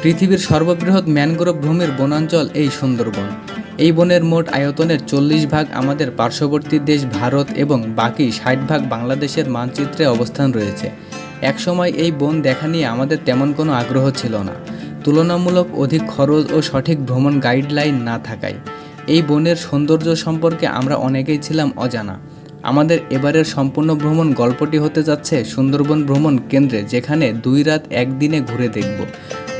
পৃথিবীর সর্ববৃহৎ ম্যানগ্রোভ ভূমির বনাঞ্চল এই সুন্দরবন। এই বনের মোট আয়তনের 40 ভাগ আমাদের পার্শ্ববর্তী দেশ ভারত এবং বাকি 60 ভাগ বাংলাদেশের মানচিত্রে অবস্থান রয়েছে। একসময় এই বন দেখা নিয়ে আমাদের তেমন কোনো আগ্রহ ছিল না, তুলনামূলক অধিক খরচ ও সঠিক ভ্রমণ গাইডলাইন না থাকায়। এই বনের সৌন্দর্য সম্পর্কে আমরা অনেকেই ছিলাম অজানা। আমাদের এবারের সম্পূর্ণ ভ্রমণ গল্পটি হতে যাচ্ছে সুন্দরবন ভ্রমণ কেন্দ্রে, যেখানে 2 রাত 1 দিনে ঘুরে দেখব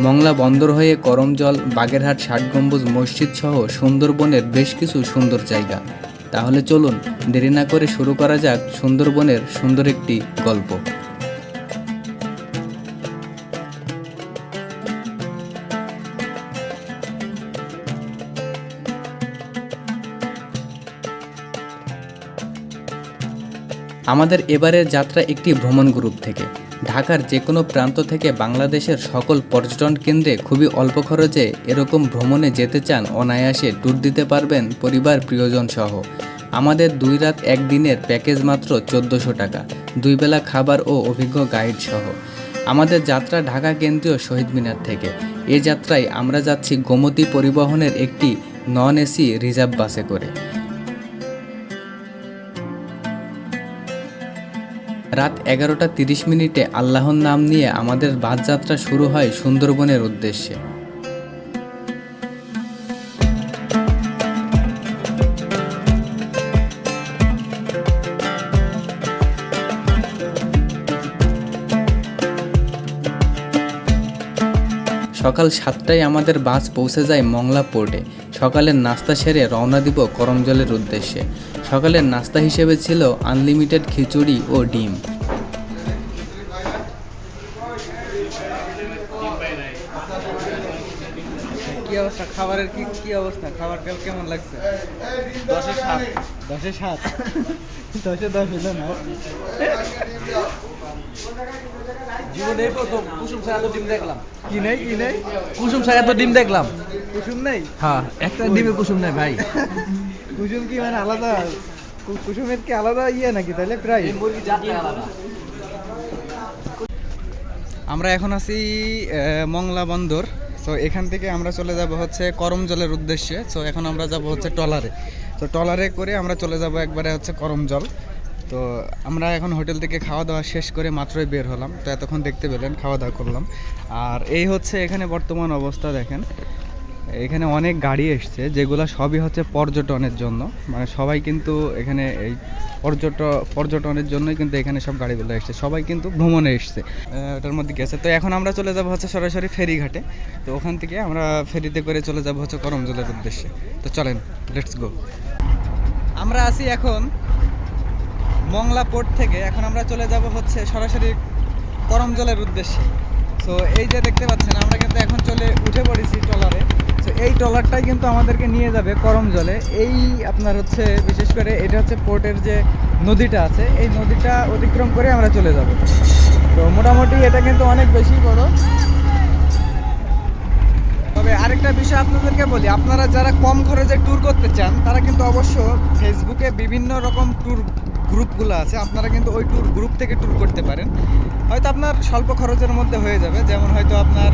মংলা বন্দর হয়ে করমজল, বাগেরহাট 60 গম্বুজ মসজিদ সহ সুন্দরবনের বেশ কিছু সুন্দর জায়গা। তাহলে চলুন দেরি না করে শুরু করা যাক সুন্দরবনের সুন্দর একটি গল্প। আমাদের এবারের যাত্রা একটি ভ্রমণ গ্রুপ থেকে। ঢাকার যে কোনো প্রান্ত থেকে বাংলাদেশের সকল পর্যটন কেন্দ্রে খুবই অল্প খরচে এরকম ভ্রমণে যেতে চান, অনায়াসে ট্যুর দিতে পারবেন পরিবার প্রিয়জন সহ। আমাদের 2 রাত 1 দিনের প্যাকেজ মাত্র 1400 টাকা, 2 বেলা খাবার ও অভিজ্ঞ গাইড সহ। আমাদের যাত্রা ঢাকা কেন্দ্রীয় শহীদ মিনার থেকে। এ যাত্রায় আমরা যাচ্ছি গোমতী পরিবহনের একটি নন এসি রিজার্ভ বাসে করে। রাত 11টা 30 মিনিটে আল্লাহর নাম নিয়ে আমাদের বাস যাত্রা শুরু হয় সুন্দরবনের উদ্দেশ্যে। সকাল 7টায় আমাদের বাস পৌঁছে যায় মংলা পোর্টে। সকালের নাস্তা সেরে রওনা দিব করমজলের উদ্দেশ্যে। সকালের নাস্তা হিসেবে ছিল আনলিমিটেড খিচুড়ি ও ডিম। কি অবস্থা খাবারের? কি অবস্থা? খাবার কেমন লাগছে? 10-এ 7। 10-এ 7। 10-এ 10 হলো না। জীবনে প্রথম কুসুম ছাড়া তো ডিম দেখলাম। কি নেই? কুসুম ছাড়া তো ডিম দেখলাম। কুসুম নেই? হ্যাঁ, একটা ডিমে কুসুম নেই ভাই। কুসুম কি মানে আলাদা? কুসুমের কি আলাদা নাকি তাহলে প্রায়? এই মুরগি জাতটা আলাদা। আমরা এখন আছি মংলা বন্দর। সো এখান থেকে আমরা চলে যাব হচ্ছে করমজলের উদ্দেশ্যে। সো এখন আমরা যাব হচ্ছে ট্রলারে। তো ট্রলারে করে আমরা চলে যাব একবারে হচ্ছে করমজল। তো আমরা এখন হোটেল থেকে খাওয়া দাওয়া শেষ করে মাত্রই বের হলাম। তো এতক্ষণ দেখতে পেলেন খাওয়া দাওয়া করলাম। আর এই হচ্ছে এখানে বর্তমান অবস্থা দেখেন। এখানে অনেক গাড়ি এসছে, যেগুলো সবই হচ্ছে পর্যটনের জন্য। মানে সবাই কিন্তু এখানে এই পর্যটনের জন্যই কিন্তু এখানে সব গাড়িগুলো এসছে, সবাই কিন্তু ভ্রমণে এসছে। ওটার মধ্যে গেছে। তো এখন আমরা চলে যাব হচ্ছে সরাসরি ফেরিঘাটে। তো ওখান থেকে আমরা ফেরিতে করে চলে যাব হচ্ছে করমজলের উদ্দেশ্যে। তো চলেন, লেটস গো। আমরা আছি এখন মংলা পোর্ট থেকে। এখন আমরা চলে যাব হচ্ছে সরাসরি করমজলের উদ্দেশ্যে। সো এই যে দেখতে পাচ্ছেন, আমরা কিন্তু এখন উঠে পড়েছি ট্রলারে। তো এই ট্রলারটাই কিন্তু আমাদেরকে নিয়ে যাবে করমজলে। এই আপনার হচ্ছে বিশেষ করে এটা হচ্ছে পোর্টের যে নদীটা আছে, এই নদীটা অতিক্রম করে আমরা চলে যাব। তো মোটামুটি এটা কিন্তু অনেক বেশি বড়। তবে আরেকটা বিষয় আপনাদেরকে বলি, আপনারা যারা কম খরচে ট্যুর করতে চান তারা কিন্তু অবশ্য ফেসবুকে বিভিন্ন রকম ট্যুর গ্রুপগুলো আছে, আপনারা কিন্তু ওই ট্যুর গ্রুপ থেকে ট্যুর করতে পারেন। হয়তো আপনার স্বল্প খরচের মধ্যে হয়ে যাবে, যেমন হয়তো আপনার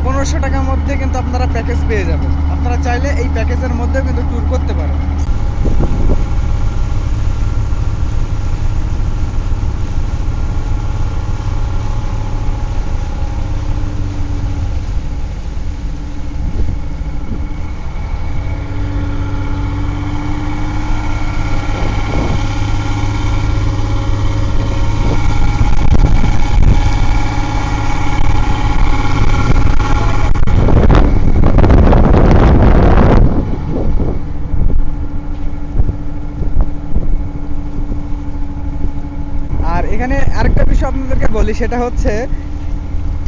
1500 টাকার মধ্যে কিন্তু আপনারা প্যাকেজ পেয়ে যাবেন। আপনারা চাইলে এই প্যাকেজের মধ্যেও কিন্তু ট্যুর করতে পারেন। আর এখানে আরেকটা বিষয় আপনাদেরকে বলি, সেটা হচ্ছে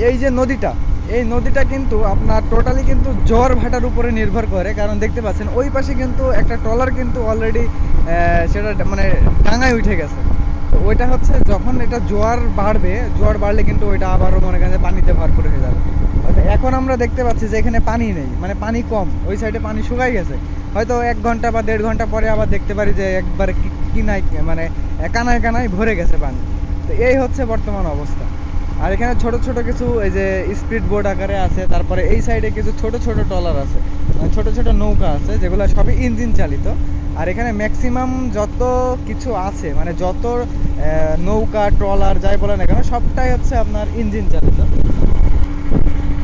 এই যে এই নদীটা কিন্তু আপনার টোটালি কিন্তু জোয়ার ভাটার উপরে নির্ভর করে। কারণ দেখতে পাচ্ছেন ওই পাশে কিন্তু একটা ট্রলার কিন্তু অলরেডি সেটা মানে ডাঙায় উঠে গেছে। তো ওইটা হচ্ছে যখন এটা জোয়ার বাড়লে কিন্তু ওইটা আবারও মনে করেন যে পানিতে ভরপুর হয়ে যাবে। এখন আমরা দেখতে পাচ্ছি যে এখানে পানি নেই, মানে পানি কম, ওই সাইডে পানি শুকাই গেছে। হয়তো 1 ঘন্টা বা 1.5 ঘন্টা পরে আবার দেখতে পারি যে একবারে কিনায় মানে কানায় ভরে গেছে পানি। তো এই হচ্ছে বর্তমান অবস্থা। আর এখানে ছোট ছোট কিছু এই যে স্পিড বোট আকারে আছে, তারপরে এই সাইডে কিছু ছোট ছোট ট্রলার আছে, মানে ছোট ছোট নৌকা আছে যেগুলো সবই ইঞ্জিন চালিত। আর এখানে ম্যাক্সিমাম যত কিছু আছে, মানে যত নৌকা ট্রলার যাই বলে না কেন, সবটাই হচ্ছে আপনার ইঞ্জিন চালিত।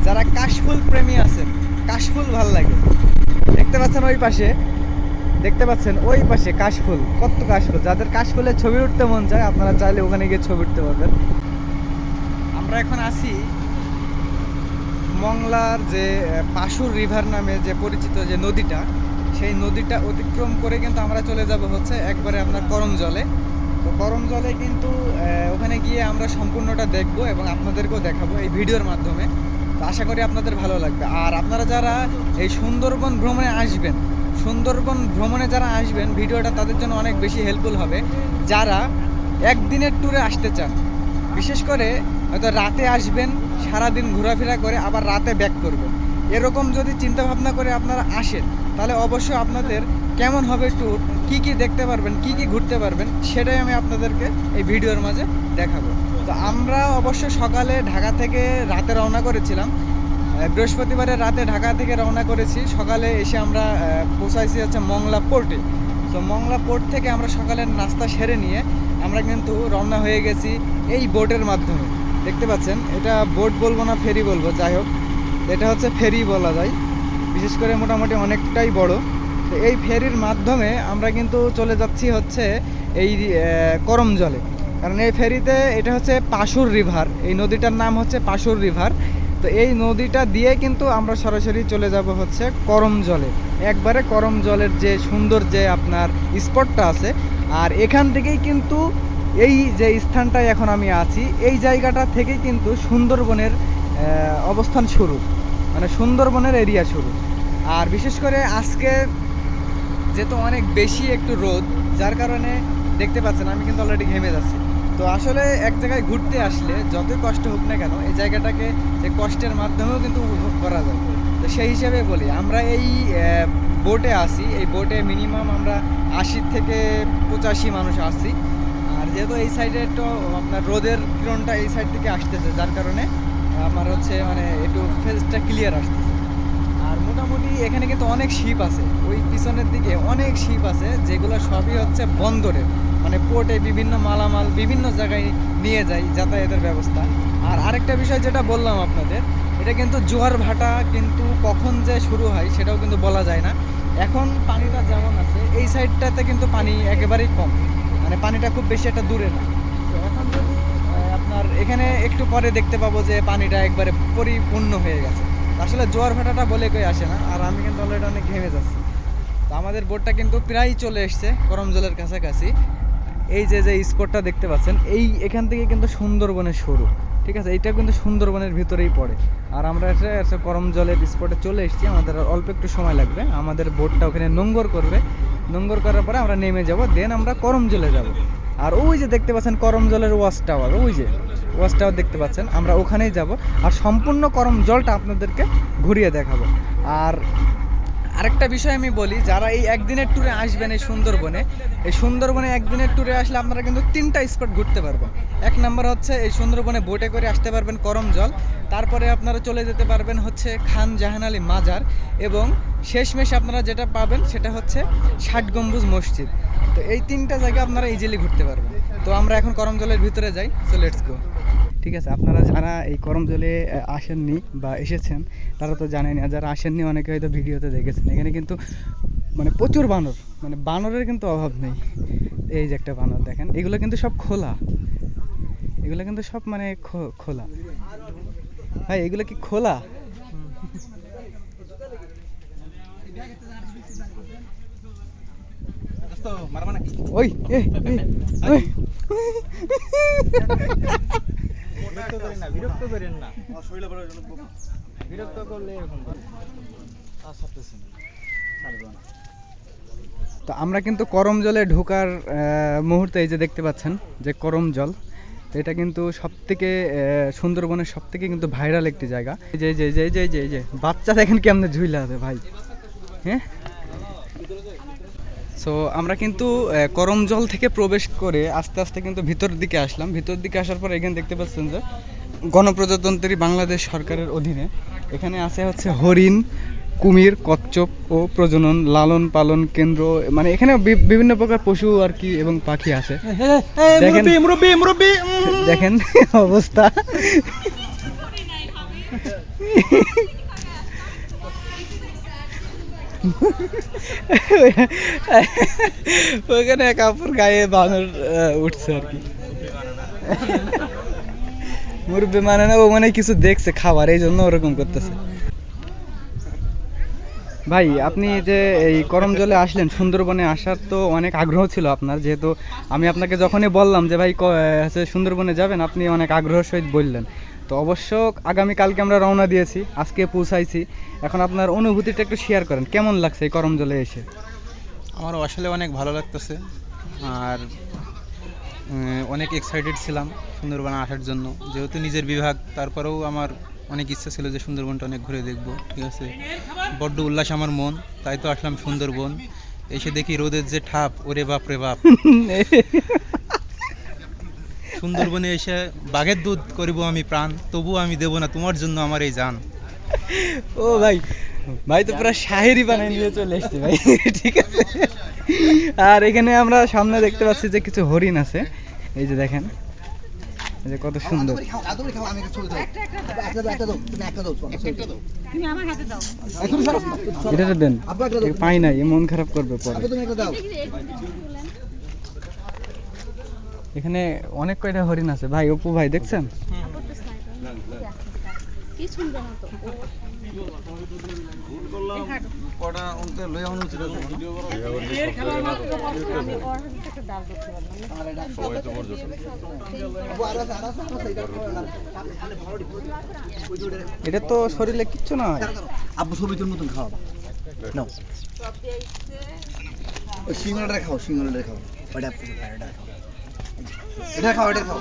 যারা কাশফুল প্রেমী আছেন, কাশফুল ভাল লাগে, দেখতে পাচ্ছেন ওই পাশে, দেখতে পাচ্ছেন ওই পাশে কাশফুল, কত কাশফুল। যাদের কাশফুলের ছবি উঠতে মন চায় আপনারা চাইলে ওখানে গিয়ে ছবি উঠতে পারবেন। আমরা এখন আছি মংলার যে পাশুর রিভার নামে যে পরিচিত যে নদীটা, সেই নদীটা অতিক্রম করে কিন্তু আমরা চলে যাব হচ্ছে একবারে আপনার করমজলে। তো করমজলে কিন্তু ওখানে গিয়ে আমরা সম্পূর্ণটা দেখব এবং আপনাদেরকেও দেখাবো এই ভিডিওর মাধ্যমে। তো আশা করি আপনাদের ভালো লাগবে। আর আপনারা যারা এই সুন্দরবন ভ্রমণে আসবেন, সুন্দরবন ভ্রমণে যারা আসবেন, ভিডিওটা তাদের জন্য অনেক বেশি হেল্পফুল হবে যারা একদিনের ট্যুরে আসতে চান। বিশেষ করে হয়তো রাতে আসবেন, সারাদিন ঘোরাফেরা করে আবার রাতে ব্যাক করবেন, এরকম যদি চিন্তা ভাবনা করে আপনারা আসেন, তাহলে অবশ্যই আপনাদের কেমন হবে ট্যুর, কি কি দেখতে পারবেন, কি কি ঘুরতে পারবেন, সেটাই আমি আপনাদেরকে এই ভিডিওর মাঝে দেখাবো। তো আমরা অবশ্য সকালে ঢাকা থেকে রাতে রওনা করেছিলাম, বৃহস্পতিবারের রাতে ঢাকা থেকে রওনা করেছি। সকালে এসে আমরা পৌঁছাইছি হচ্ছে মংলা পোর্টে। তো মংলা পোর্ট থেকে আমরা সকালের নাস্তা সেরে নিয়ে আমরা কিন্তু রওনা হয়ে গেছি এই বোটের মাধ্যমে। দেখতে পাচ্ছেন, এটা বোট বলবো না ফেরি বলবো, যাই হোক এটা হচ্ছে ফেরি বলা যায়, বিশেষ করে মোটামুটি অনেকটাই বড়। তো এই ফেরির মাধ্যমে আমরা কিন্তু চলে যাচ্ছি হচ্ছে এই করমজলে। কারণ এই ফেরিতে, এটা হচ্ছে পাশুর রিভার, এই নদীটার নাম হচ্ছে পাশুর রিভার। তো এই নদীটা দিয়ে কিন্তু আমরা সরাসরি চলে যাব হচ্ছে করমজলে, একবারে করমজলের যে সুন্দর যে আপনার স্পটটা আছে। আর এখান থেকেই কিন্তু এই যে স্থানটায় এখন আমি আছি, এই জায়গাটা থেকেই কিন্তু সুন্দরবনের অবস্থান শুরু, মানে সুন্দরবনের এরিয়া শুরু। আর বিশেষ করে আজকে যেহেতু অনেক বেশি একটু রোদ, যার কারণে দেখতে পাচ্ছেন আমি কিন্তু অলরেডি ঘেমে যাচ্ছি। তো আসলে এক জায়গায় ঘুরতে আসলে যতই কষ্ট হোক না কেন, এই জায়গাটাকে যে কষ্টের মাধ্যমেও কিন্তু উপভোগ করা যায়। তো সেই হিসেবে বলি, আমরা এই বোটে আসি, এই বোটে মিনিমাম আমরা 80 থেকে 85 মানুষ আসি। আর যেহেতু এই সাইডে একটু আপনার রোদের কিরণটা এই সাইড থেকে আসতেছে, যার কারণে আমার হচ্ছে মানে একটু ফেসটা ক্লিয়ার আসতেছে। আর মোটামুটি এখানে কিন্তু অনেক শিপ আছে, ওই পিছনের দিকে অনেক শিপ আছে, যেগুলো সবই হচ্ছে বন্দরে, মানে পোর্টে বিভিন্ন মালামাল বিভিন্ন জায়গায় নিয়ে যায়, যাতায়াতের ব্যবস্থা। আর আরেকটা বিষয় যেটা বললাম আপনাদের, এটা কিন্তু জোয়ার ভাটা কিন্তু কখন যে শুরু হয় সেটাও কিন্তু বলা যায় না। এখন পানিটা যেমন আছে, এই সাইডটাতে কিন্তু পানি একেবারেই কম, মানে পানিটা খুব বেশি একটা দূরে না। তো এখন যদি আপনার এখানে একটু পরে দেখতে পাবো যে পানিটা একবারে পরিপূর্ণ হয়ে গেছে। আসলে জোয়ার ভাটাটা বলে কই আসে না। আর আমি কিন্তু অলরেডি অনেক ঘেমে যাচ্ছি। তো আমাদের বোটটা কিন্তু প্রায় চলে এসছে করমজলের কাছাকাছি। এই যে যে স্পটটা দেখতে পাচ্ছেন, এই এখান থেকে কিন্তু সুন্দরবনের শুরু, ঠিক আছে, এইটা কিন্তু সুন্দরবনের ভিতরেই পড়ে। আর আমরা এসে করমজলের স্পটে চলে এসেছি, আমাদের আর অল্প একটু সময় লাগবে। আমাদের বোটটা ওখানে নোঙ্গর করবে, নোঙ্গর করার পরে আমরা নেমে যাব, দেন আমরা করমজলে যাব। আর ওই যে দেখতে পাচ্ছেন করমজলের ওয়াচ টাওয়ার, ওই যে ওয়াচ টাওয়ার দেখতে পাচ্ছেন, আমরা ওখানেই যাব। আর সম্পূর্ণ করমজলটা আপনাদেরকে ঘুরিয়ে দেখাবো। আর আরেকটা বিষয় আমি বলি, যারা এই একদিনের ট্যুরে আসবেন এই সুন্দরবনে একদিনের ট্যুরে আসলে আপনারা কিন্তু 3টা স্পট ঘুরতে পারবেন। এক নাম্বার হচ্ছে এই সুন্দরবনে বোটে করে আসতে পারবেন করমজল, তারপরে আপনারা চলে যেতে পারবেন হচ্ছে খান জাহান আলী মাজার, এবং শেষমেশ আপনারা যেটা পাবেন সেটা হচ্ছে 60 গম্বুজ মসজিদ। তো এই 3টা জায়গা আপনারা ইজিলি ঘুরতে পারবেন। তো আমরা এখন করমজলের ভিতরে যাই, সো লেটস গো। ঠিক আছে, আপনারা যারা এই করমজলে আসেননি বা এসেছেন তারা তো জানেনই, আর যারা আসেননি অনেকে হয়তো ভিডিওতে দেখেছেন। এখানে কিন্তু মানে প্রচুর বানর, মানে বানরের কিন্তু অভাব নেই। এই যে একটা বানর দেখেন, এগুলো কিন্তু সব খোলা, এগুলো কিন্তু সব মানে খোলা। ভাই এগুলো কি খোলা? ওই ওই বিরক্ত করেন না, বিরক্ত করলে এরকম করে। তো আমরা কিন্তু করমজলে ঢোকার মুহূর্তে এই যে দেখতে পাচ্ছেন যে করমজল, তো এটা কিন্তু সবথেকে সুন্দরবনের সবথেকে কিন্তু ভাইরাল একটি জায়গা। এই যে যে যে যে যে বাচ্চা দেখেন কেমনে ঝুইলা আছে ভাই, হ্যাঁ। সো আমরা কিন্তু করমজল থেকে প্রবেশ করে আস্তে আস্তে কিন্তু ভিতর দিকে আসলাম। ভিতর দিকে আসার পর এখানে দেখতে পাচ্ছেন যে গণপ্রজাতন্ত্রী বাংলাদেশ সরকারের অধীনে। এখানে আছে হচ্ছে হরিণ, কুমির, কচ্ছপ ও প্রজনন লালন পালন কেন্দ্র, মানে এখানে বিভিন্ন প্রকার পশু আর কি এবং পাখি আছে। দেখেন দেখেন অবস্থা। ওইখানে কাপড় গায়ে বানর উঠছে আর কি। মুরব্বি মানে না, ও মানে কিছু দেখছে খাবার, এই জন্য ওরকম করতেছে। ভাই আপনি যে এই করমজলে আসলেন, সুন্দরবনে আসার তো অনেক আগ্রহ ছিল আপনার, যেহেতু আমি আপনাকে যখনই বললাম যে ভাই হচ্ছে সুন্দরবনে যাবেন, আপনি অনেক আগ্রহের সহিত বললেন। তো অবশ্য আগামীকালকে আমরা রওনা দিয়েছি, আজকে পৌঁছাইছি। এখন আপনার অনুভূতিটা একটু শেয়ার করেন, কেমন লাগছে এই করমজলে এসে? আমার আসলে অনেক ভালো লাগতেছে, আর অনেক এক্সাইটেড ছিলাম সুন্দরবনে আসার জন্য, যেহেতু নিজের বিভাগ, তারপরেও আমার অনেক ইচ্ছা ছিল যে সুন্দরবনটা অনেক ঘুরে দেখবো। ঠিক আছে, বড্ড উল্লাস আমার মন, তাই তো আসলাম সুন্দরবন। এসে দেখি রোদের যে ঠাপ, ওরে বাপ রে বাপ। সুন্দরবনে এসে বাঘের দুধ করিব আমি প্রাণ, তবুও আমি দেব না তোমার জন্য আমার এই জান। ও ভাই, ভাই তো পুরো শায়েরি বানাই নিয়ে চলে এসছে ভাই। ঠিক আছে। আর এখানে আমরা সামনে দেখতে পাচ্ছি যে কিছু হরিণ আছে, এই যে দেখেন, এই যে কত সুন্দর। এটা দেন, পাই নাই, মন খারাপ করবে পরে। এখানে অনেক কয়টা হরিণ আছে ভাই। অপু ভাই দেখছেন? কি সুন্দর মতো এটা তো শরীরে কিচ্ছু না হয়। আব্বু ছবি তোর মতন খাওয়া নাও, ওই সিঙ্গলটা খাও, সিঙ্গলটা খাও, ওটা এটা খাও, এটা খাও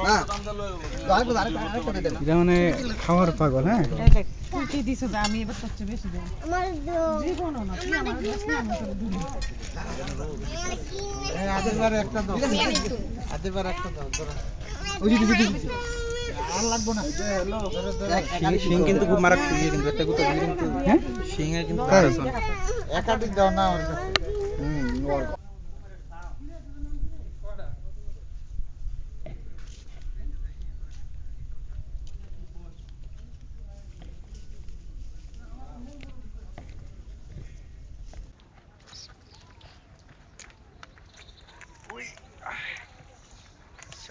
না, এটা মানে খাওয়ার পাগল। হ্যাঁ, শিং কিন্তু খুব মারাত্মক, কিন্তু একটা গুতো দিলে কিন্তু হ্যাঁ, শিঙে কিন্তু একাধিক দাও না আমার কাছে।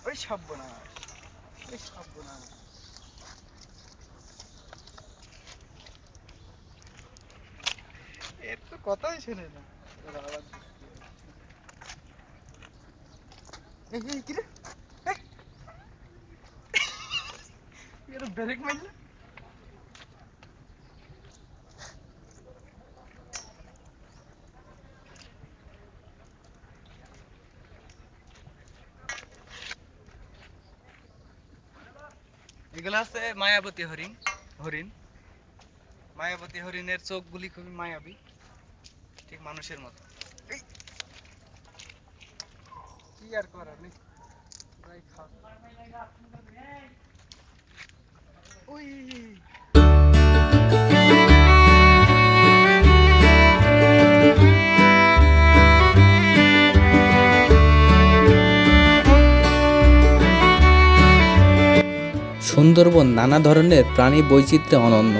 ওই সর্বনাশ, ওই সর্বনাশ। এর তো কথাই শুনে না। কি রে, ব্রেক মারলে। এগুলো আছে মায়াবতী হরিণ। মায়াবতী হরিণের চোখগুলি খুবই মায়াবী, ঠিক মানুষের মতো। কি আর করার নেই, যাই খা। ওই সুন্দরবন নানা ধরনের প্রাণী বৈচিত্র্যে অনন্য।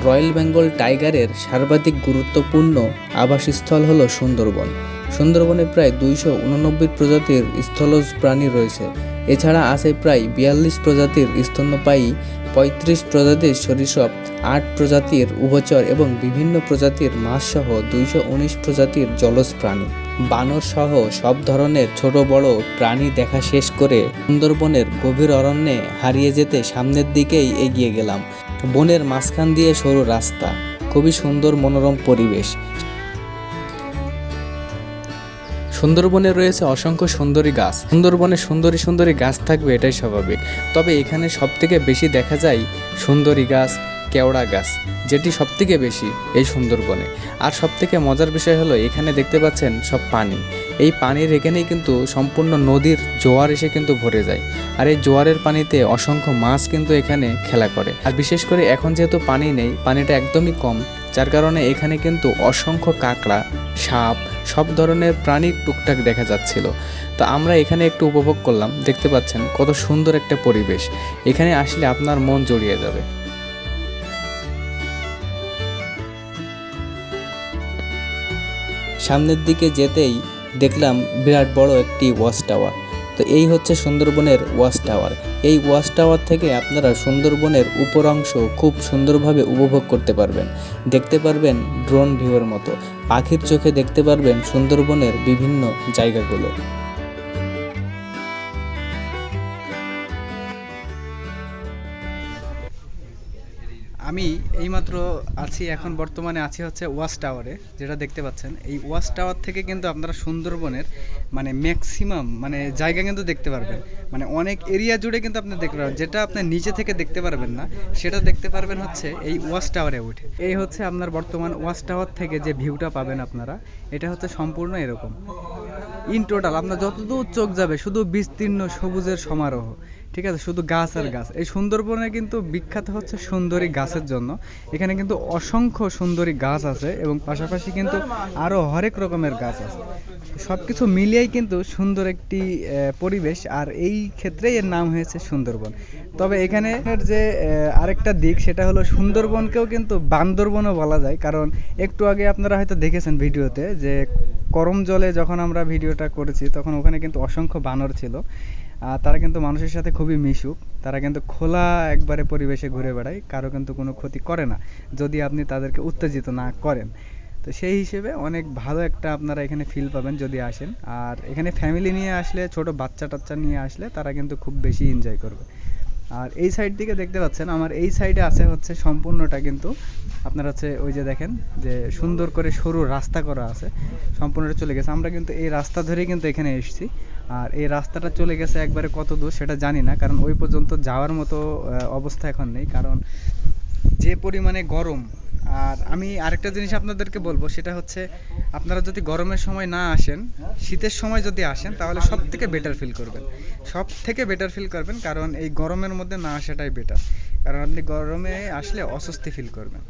রয়্যাল বেঙ্গল টাইগারের সর্বাধিক গুরুত্বপূর্ণ আবাসস্থল হল সুন্দরবন। সুন্দরবনে প্রায় 289 প্রজাতির স্থলজ প্রাণী রয়েছে। এছাড়া আছে প্রায় 42 প্রজাতির স্তন্যপায়ী, 35 প্রজাতির সরীসৃপ, 8 প্রজাতির উভচর এবং বিভিন্ন প্রজাতির মাছসহ 219 প্রজাতির জলজ প্রাণী। বানর সহ সব ধরনের ছোট বড় প্রাণী দেখা শেষ করে সুন্দরবনের গভীর অরণ্যে হারিয়ে যেতে সামনের দিকেই এগিয়ে গেলাম। বনের মাঝখান দিয়ে সরু রাস্তা, খুবই সুন্দর মনোরম পরিবেশ। সুন্দরবনে রয়েছে অসংখ্য সুন্দরী গাছ। সুন্দরবনে সুন্দরী সুন্দরী গাছ থাকবে এটাই স্বাভাবিক, তবে এখানে সবথেকে বেশি দেখা যায় সুন্দরী গাছ, কেওড়া গাছ, যেটি সবথেকে বেশি এই সুন্দরবনে। আর সবথেকে মজার বিষয় হলো এখানে দেখতে পাচ্ছেন সব পানি। এই পানির এখানেই কিন্তু সম্পূর্ণ নদীর জোয়ার এসে কিন্তু ভরে যায়, আর এই জোয়ারের পানিতে অসংখ্য মাছ কিন্তু এখানে খেলা করে। আর বিশেষ করে এখন যেহেতু পানি নেই, পানিটা একদমই কম, যার কারণে এখানে কিন্তু অসংখ্য কাঁকড়া, সাপ, সব ধরনের প্রাণীর টুকটাক দেখা যাচ্ছিল। তো আমরা এখানে একটু উপভোগ করলাম। দেখতে পাচ্ছেন কত সুন্দর একটা পরিবেশ, এখানে আসলে আপনার মন জড়িয়ে যাবে। সামনের দিকে যেতেই দেখলাম বিরাট বড় একটি ওয়াচ টাওয়ার। তো এই হচ্ছে সুন্দরবনের ওয়াচ টাওয়ার। এই ওয়াচ টাওয়ার থেকে আপনারা সুন্দরবনের উপর অংশ খুব সুন্দরভাবে উপভোগ করতে পারবেন। দেখতে পারবেন ড্রোন ভিউয়ের মতো, পাখির চোখে দেখতে পারবেন সুন্দরবনের বিভিন্ন জায়গাগুলো। আমি এইমাত্র এখন বর্তমানে আছি হচ্ছে ওয়াচ টাওয়ারে, যেটা দেখতে পাচ্ছেন। এই ওয়াচ টাওয়ার থেকে কিন্তু আপনারা সুন্দরবনের মানে ম্যাক্সিমাম মানে জায়গা কিন্তু দেখতে পারবেন, মানে অনেক এরিয়া জুড়ে কিন্তু আপনি দেখতে পারবেন। যেটা আপনি নিচে থেকে দেখতে পারবেন না, সেটা দেখতে পারবেন হচ্ছে এই ওয়াচ টাওয়ারে উঠে। এই হচ্ছে আপনার বর্তমান ওয়াচ টাওয়ার থেকে যে ভিউটা পাবেন আপনারা, এটা হচ্ছে সম্পূর্ণ এরকম। ইন টোটাল আপনার যতদূর চোখ যাবে শুধু বিস্তীর্ণ সবুজের সমারোহ, ঠিক আছে, শুধু গাছ আর গাছ। এই সুন্দরবনে কিন্তু বিখ্যাত হচ্ছে সুন্দরী গাছের জন্য। এখানে কিন্তু অসংখ্য সুন্দরী গাছ আছে এবং পাশাপাশি কিন্তু আরও হরেক রকমের গাছ আছে। সব কিছু মিলিয়েই কিন্তু সুন্দর একটি পরিবেশ, আর এই ক্ষেত্রে এর নাম হয়েছে সুন্দরবন। তবে এখানে যে আরেকটা দিক, সেটা হলো সুন্দরবনকেও কিন্তু বান্দরবনও বলা যায়। কারণ একটু আগে আপনারা হয়তো দেখেছেন ভিডিওতে যে করম জলে যখন আমরা ভিডিওটা করেছি, তখন ওখানে কিন্তু অসংখ্য বানর ছিল। তারা কিন্তু মানুষের সাথে খুবই মিশুক, তারা কিন্তু খোলা একবারে পরিবেশে ঘুরে বেড়ায়, কারো কিন্তু কোনো ক্ষতি করে না যদি আপনি তাদেরকে উত্তেজিত না করেন। তো সেই হিসেবে অনেক ভালো একটা আপনারা এখানে ফিল পাবেন যদি আসেন। আর এখানে ফ্যামিলি নিয়ে আসলে, ছোট বাচ্চা টাচ্চা নিয়ে আসলে তারা কিন্তু খুব বেশি এনজয় করবে। আর এই সাইড থেকে দেখতে পাচ্ছেন, আমার এই সাইডে আছে হচ্ছে সম্পূর্ণটা কিন্তু আপনার হচ্ছে ওই যে দেখেন যে সুন্দর করে সরু রাস্তা করা আছে, সম্পূর্ণটা চলে গেছে। আমরা কিন্তু এই রাস্তা ধরেই কিন্তু এখানে এসেছি। আর এই রাস্তাটা চলে গেছে একবারে কত দূর সেটা জানি না, কারণ ওই পর্যন্ত যাওয়ার মতো অবস্থা এখন নেই, কারণ যে পরিমাণে গরম। আর আমি আরেকটা জিনিস আপনাদেরকে বলবো, সেটা হচ্ছে আপনারা যদি গরমের সময় না আসেন, শীতের সময় যদি আসেন, তাহলে সব থেকে বেটার ফিল করবেন, কারণ এই গরমের মধ্যে না আসাটাই বেটার, কারণ আপনি গরমে আসলে অস্বস্তি ফিল করবেন।